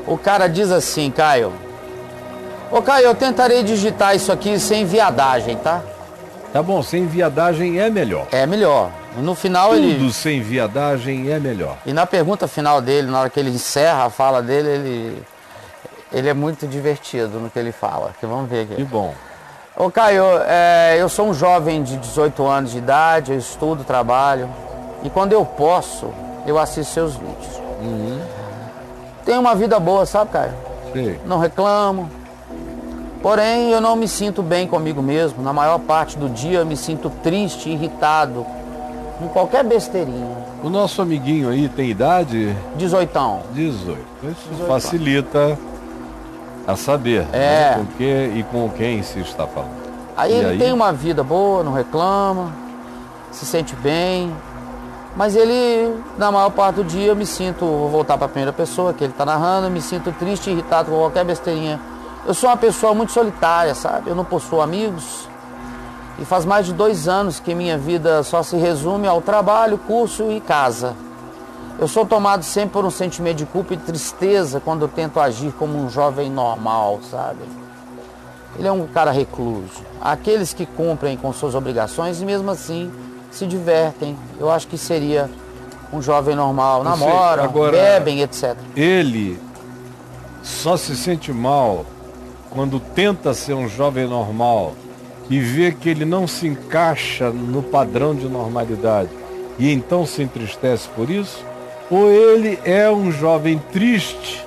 O cara diz assim, Caio. Ô Caio, eu tentarei digitar isso aqui sem viadagem, tá? Tá bom, sem viadagem é melhor. É melhor. No final Tudo sem viadagem é melhor. E na pergunta final dele, na hora que ele encerra a fala dele, ele é muito divertido no que ele fala. Que vamos ver aqui. Que bom. Ô Caio, eu sou um jovem de 18 anos de idade, eu estudo, trabalho. E quando eu posso, eu assisto seus vídeos. Tenho uma vida boa, sabe, Caio? Sei. Não reclamo. Porém, eu não me sinto bem comigo mesmo. Na maior parte do dia eu me sinto triste, irritado, com qualquer besteirinha. O nosso amiguinho aí tem idade? 18. 18. Isso facilita a saber né, com que e com quem se está falando. Aí ele tem uma vida boa, não reclama, se sente bem. Mas ele, na maior parte do dia, eu me sinto, vou voltar para a primeira pessoa que ele está narrando, eu me sinto triste e irritado com qualquer besteirinha. Eu sou uma pessoa muito solitária, sabe? Eu não possuo amigos. E faz mais de 2 anos que minha vida só se resume ao trabalho, curso e casa. Eu sou tomado sempre por um sentimento de culpa e tristeza quando eu tento agir como um jovem normal, sabe? Ele é um cara recluso. Aqueles que cumprem com suas obrigações e mesmo assim se divertem. Eu acho que seria um jovem normal. Namoram, bebem, etc. Ele só se sente mal quando tenta ser um jovem normal e vê que ele não se encaixa no padrão de normalidade e então se entristece por isso? Ou ele é um jovem triste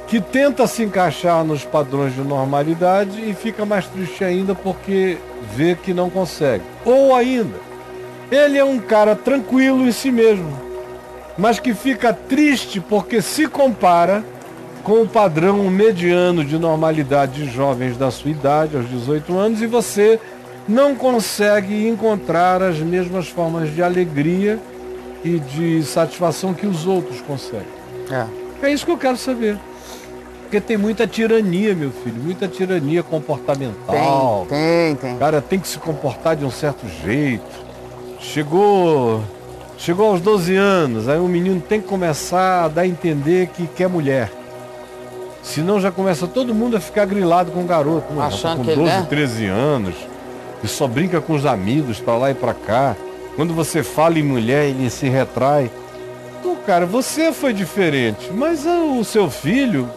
que tenta se encaixar nos padrões de normalidade e fica mais triste ainda porque vê que não consegue? Ou ainda, ele é um cara tranquilo em si mesmo, mas que fica triste porque se compara com o padrão mediano de normalidade de jovens da sua idade, aos 18 anos, e você não consegue encontrar as mesmas formas de alegria e de satisfação que os outros conseguem. É isso que eu quero saber. Porque tem muita tirania, meu filho, muita tirania comportamental. Tem. O cara tem que se comportar de um certo jeito. Chegou aos 12 anos, aí o menino tem que começar a dar a entender que quer mulher. Senão já começa todo mundo a ficar grilado com o garoto, achando com que 12, ele 13 anos, e só brinca com os amigos pra lá e pra cá. Quando você fala em mulher, ele se retrai. Então, cara, você foi diferente, mas o seu filho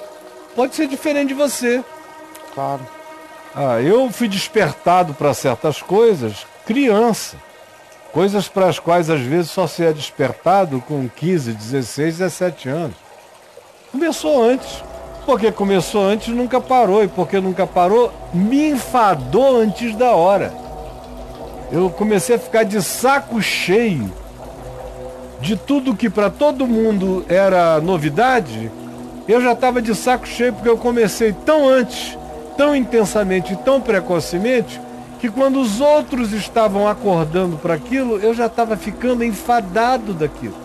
pode ser diferente de você. Claro. Eu fui despertado para certas coisas criança. Coisas para as quais às vezes só se é despertado com 15, 16, 17 anos. Começou antes. Porque começou antes, nunca parou. E porque nunca parou, me enfadou antes da hora. Eu comecei a ficar de saco cheio de tudo que para todo mundo era novidade. Eu já estava de saco cheio porque eu comecei tão antes, tão intensamente e tão precocemente, que quando os outros estavam acordando para aquilo, eu já estava ficando enfadado daquilo.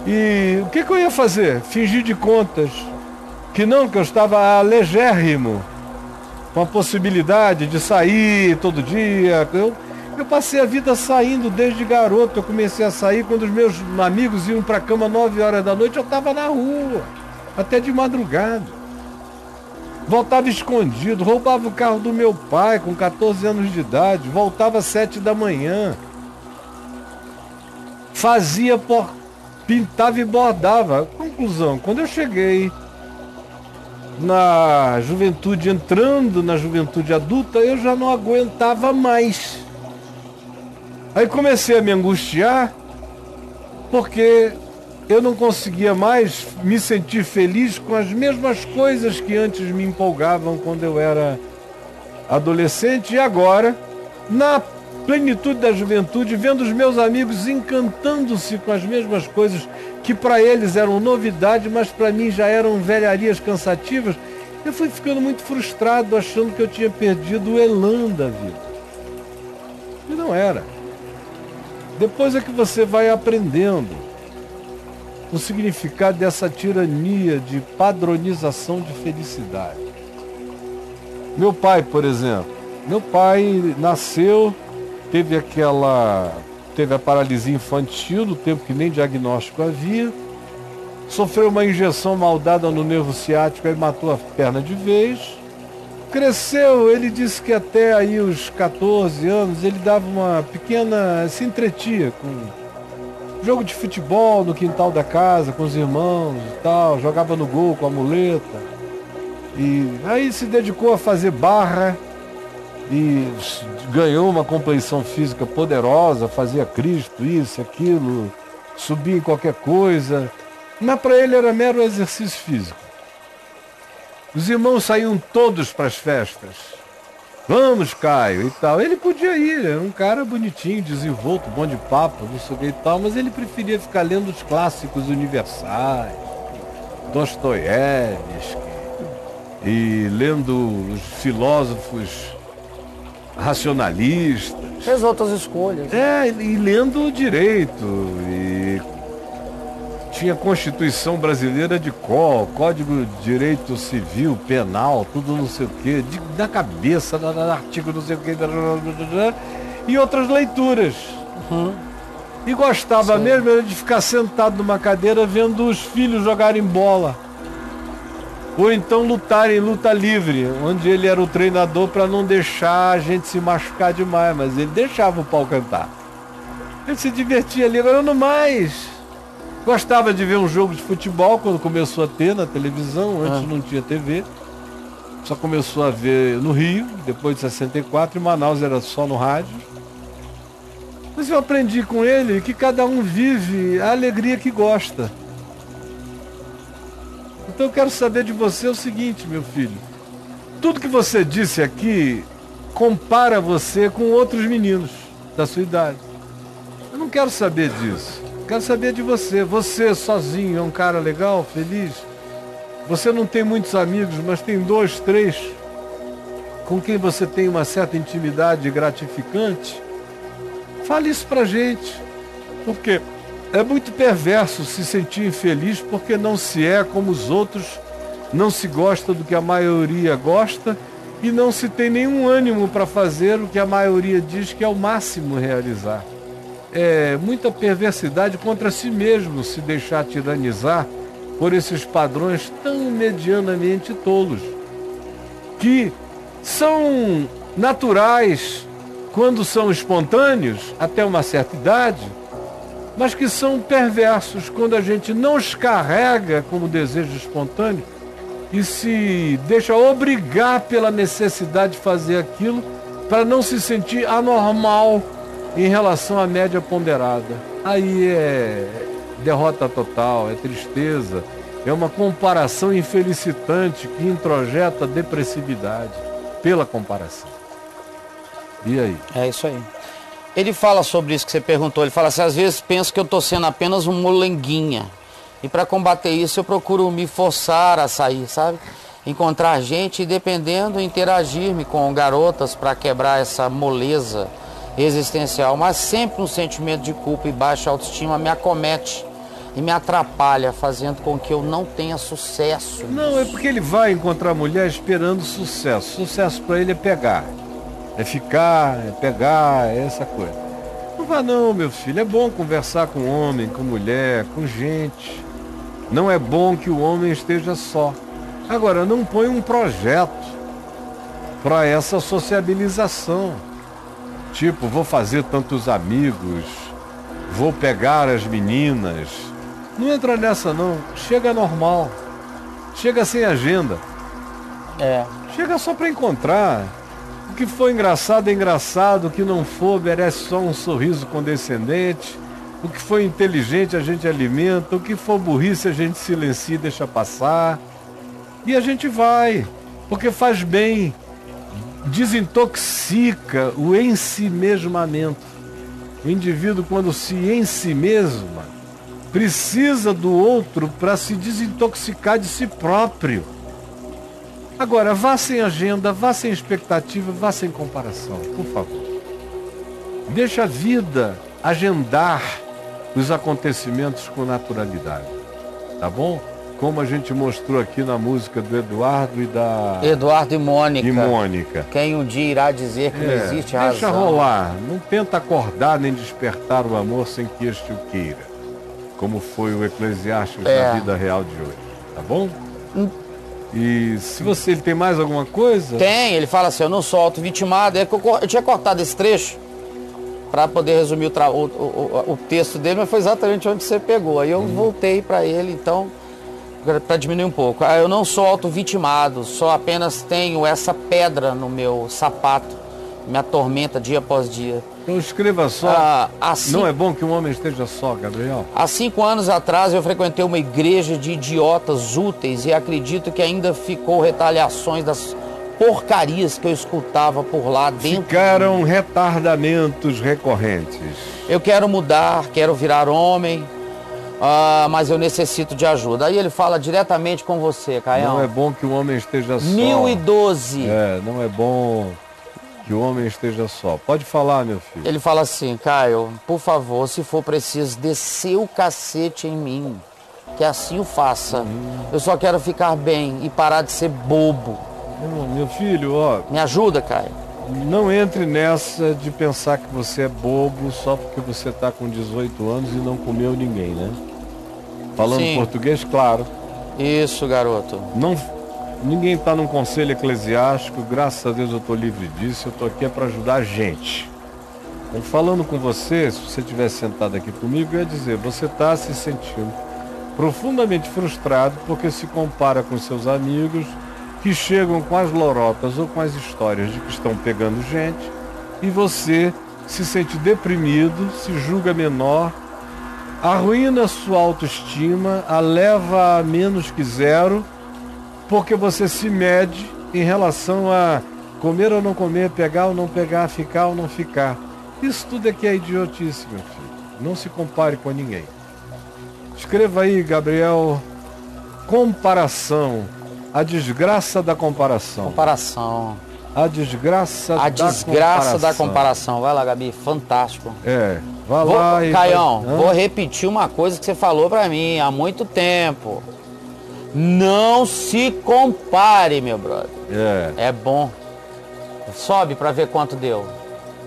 E o que eu ia fazer? Fingir de contas que eu estava legérrimo com a possibilidade de sair todo dia. Eu passei a vida saindo desde garoto. Eu comecei a sair quando os meus amigos iam para a cama 9 horas da noite, eu estava na rua, até de madrugada. Voltava escondido, roubava o carro do meu pai com 14 anos de idade, voltava às 7 da manhã. Pintava e bordava. Conclusão, quando eu cheguei na juventude, entrando na juventude adulta, eu já não aguentava mais. Aí comecei a me angustiar, porque eu não conseguia mais me sentir feliz com as mesmas coisas que antes me empolgavam quando eu era adolescente. E agora, na plenitude da juventude, vendo os meus amigos encantando-se com as mesmas coisas que para eles eram novidade, mas para mim já eram velharias cansativas, eu fui ficando muito frustrado, achando que eu tinha perdido o elan da vida. E não era. Depois é que você vai aprendendo o significado dessa tirania de padronização de felicidade. Meu pai, por exemplo, nasceu, teve a paralisia infantil, no tempo que nem diagnóstico havia, sofreu uma injeção mal dada no nervo ciático e matou a perna de vez. Cresceu, ele disse que até aí os 14 anos ele dava uma pequena, se entretia com jogo de futebol no quintal da casa, com os irmãos e tal, jogava no gol com a muleta. E aí se dedicou a fazer barra e ganhou uma complexão física poderosa, fazia Cristo, isso, aquilo, subia em qualquer coisa. Mas para ele era mero exercício físico. Os irmãos saíam todos para as festas. Vamos, Caio, e tal. Ele podia ir, era um cara bonitinho, desenvolto, bom de papo, não sei o que e tal, mas ele preferia ficar lendo os clássicos universais, Dostoiévski, e lendo os filósofos racionalistas. Fez outras escolhas. E lendo direito, e tinha a Constituição Brasileira de Código de Direito Civil, Penal, tudo não sei o quê, na cabeça, no artigo não sei o quê, e outras leituras. Uhum. E gostava mesmo era de ficar sentado numa cadeira vendo os filhos jogarem bola. Ou então lutarem luta livre, onde ele era o treinador para não deixar a gente se machucar demais, mas ele deixava o pau cantar. Ele se divertia ali, agora não mais. Gostava de ver um jogo de futebol quando começou a ter na televisão, antes não tinha TV. Só começou a ver no Rio, depois de 64, em Manaus era só no rádio. Mas eu aprendi com ele que cada um vive a alegria que gosta. Então eu quero saber de você o seguinte, meu filho. Tudo que você disse aqui compara você com outros meninos da sua idade. Eu não quero saber disso. Quero saber de você. Você sozinho é um cara legal, feliz? Você não tem muitos amigos, mas tem 2, 3 com quem você tem uma certa intimidade gratificante? Fale isso pra gente. Porque é muito perverso se sentir infeliz porque não se é como os outros, não se gosta do que a maioria gosta e não se tem nenhum ânimo para fazer o que a maioria diz que é o máximo realizar. É muita perversidade contra si mesmo se deixar tiranizar por esses padrões tão medianamente tolos, que são naturais quando são espontâneos até uma certa idade, mas que são perversos quando a gente não os carrega como desejo espontâneo e se deixa obrigar pela necessidade de fazer aquilo para não se sentir anormal em relação à média ponderada. Aí é derrota total, é tristeza, é uma comparação infelicitante que introjeta depressividade pela comparação. E aí? É isso aí. Ele fala sobre isso que você perguntou, ele fala assim, às vezes penso que eu estou sendo apenas um molenguinha. E para combater isso eu procuro me forçar a sair, sabe? Encontrar gente e dependendo, interagir-me com garotas para quebrar essa moleza existencial, mas sempre um sentimento de culpa e baixa autoestima me acomete e me atrapalha, fazendo com que eu não tenha sucesso. Não, é porque ele vai encontrar mulher esperando sucesso. Sucesso para ele é pegar, é ficar, é pegar, é essa coisa. Não vá não, meu filho, é bom conversar com homem, com mulher, com gente. Não é bom que o homem esteja só. Agora, não põe um projeto para essa sociabilização. Tipo, vou fazer tantos amigos, vou pegar as meninas. Não entra nessa não, chega normal, chega sem agenda. Chega só para encontrar. O que for engraçado é engraçado, o que não for merece só um sorriso condescendente. O que for inteligente a gente alimenta, o que for burrice a gente silencia e deixa passar. E a gente vai, porque faz bem. Desintoxica o ensimesmamento. O indivíduo, quando se ensimesma, precisa do outro para se desintoxicar de si próprio. Agora, vá sem agenda, vá sem expectativa, vá sem comparação, por favor. Deixa a vida agendar os acontecimentos com naturalidade, tá bom? Como a gente mostrou aqui na música do Eduardo e da... Eduardo e Mônica. E Mônica. Quem um dia irá dizer que não existe razão. Deixa rolar. Não tenta acordar nem despertar o amor sem que este o queira. como foi o Eclesiastes É. na vida real de hoje, tá bom? E se ele tem mais alguma coisa? Tem, ele fala assim, eu não sou auto-vitimado. É que eu tinha cortado esse trecho para poder resumir o texto dele, mas foi exatamente onde você pegou. Aí eu voltei para ele, então, para diminuir um pouco. Eu não sou auto-vitimado, só apenas tenho essa pedra no meu sapato, me atormenta dia após dia. Então escreva só. Assim, não é bom que um homem esteja só, Gabriel? Há 5 anos atrás eu frequentei uma igreja de idiotas úteis e acredito que ainda ficou retaliações das porcarias que eu escutava por lá dentro. Ficaram retardamentos recorrentes. Eu quero mudar, quero virar homem, mas eu necessito de ajuda. Aí ele fala diretamente com você, Caião. Não é bom que um homem esteja só. 1012. Não é bom que o homem esteja só. Pode falar, meu filho. Ele fala assim, Caio, por favor, se for preciso, descer o cacete em mim, que assim o faça. Eu só quero ficar bem e parar de ser bobo. Meu filho, ó, Me ajuda, Caio. não entre nessa de pensar que você é bobo só porque você está com 18 anos e não comeu ninguém, né? Falando Sim. português, claro. Isso, garoto. Ninguém está num conselho eclesiástico, graças a Deus eu estou livre disso, eu estou aqui para ajudar a gente. Então, falando com você, se você estivesse sentado aqui comigo, eu ia dizer, você está se sentindo profundamente frustrado porque se compara com seus amigos que chegam com as lorotas ou com as histórias de que estão pegando gente e você se sente deprimido, se julga menor, arruína sua autoestima, a leva a menos que zero, porque você se mede em relação a comer ou não comer, pegar ou não pegar, ficar ou não ficar. Isso tudo aqui é idiotice, meu filho. Não se compare com ninguém. Escreva aí, Gabriel, comparação. A desgraça da comparação. Comparação. A desgraça A da desgraça da comparação. comparação. Vai lá, Gabi. Fantástico. Vá lá e... Caião, vou repetir uma coisa que você falou pra mim há muito tempo. Não se compare, meu brother. É bom. Sobe pra ver quanto deu.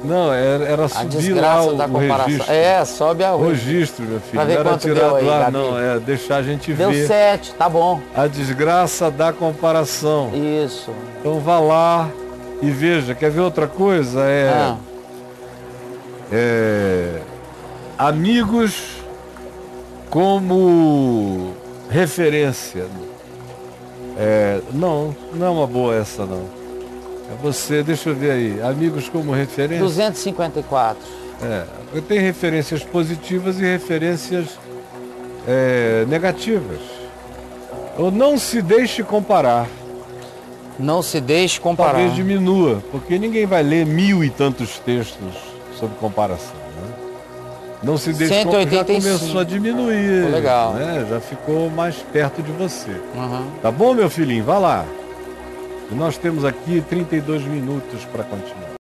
Não, era A subir lá desgraça o da comparação. registro. Sobe a O registro, meu filho. Pra ver Não era quanto tirar deu do aí, ar, Gabi. não. É deixar a gente Deu ver. 7, tá bom. A desgraça da comparação. Isso. Então vá lá e veja. Quer ver outra coisa? Amigos como referência. Não é uma boa essa, não. É você, deixa eu ver aí. Amigos como referência. 254. Tem referências positivas e referências negativas. Ou não se deixe comparar. Não se deixe comparar. Talvez diminua, porque ninguém vai ler 1000 e tantos textos sobre comparação. Né? Não se deixe comparar. 185. Já começou a diminuir. Legal. Né? Já ficou mais perto de você. Uhum. Tá bom, meu filhinho? Vá lá. E nós temos aqui 32 minutos para continuar.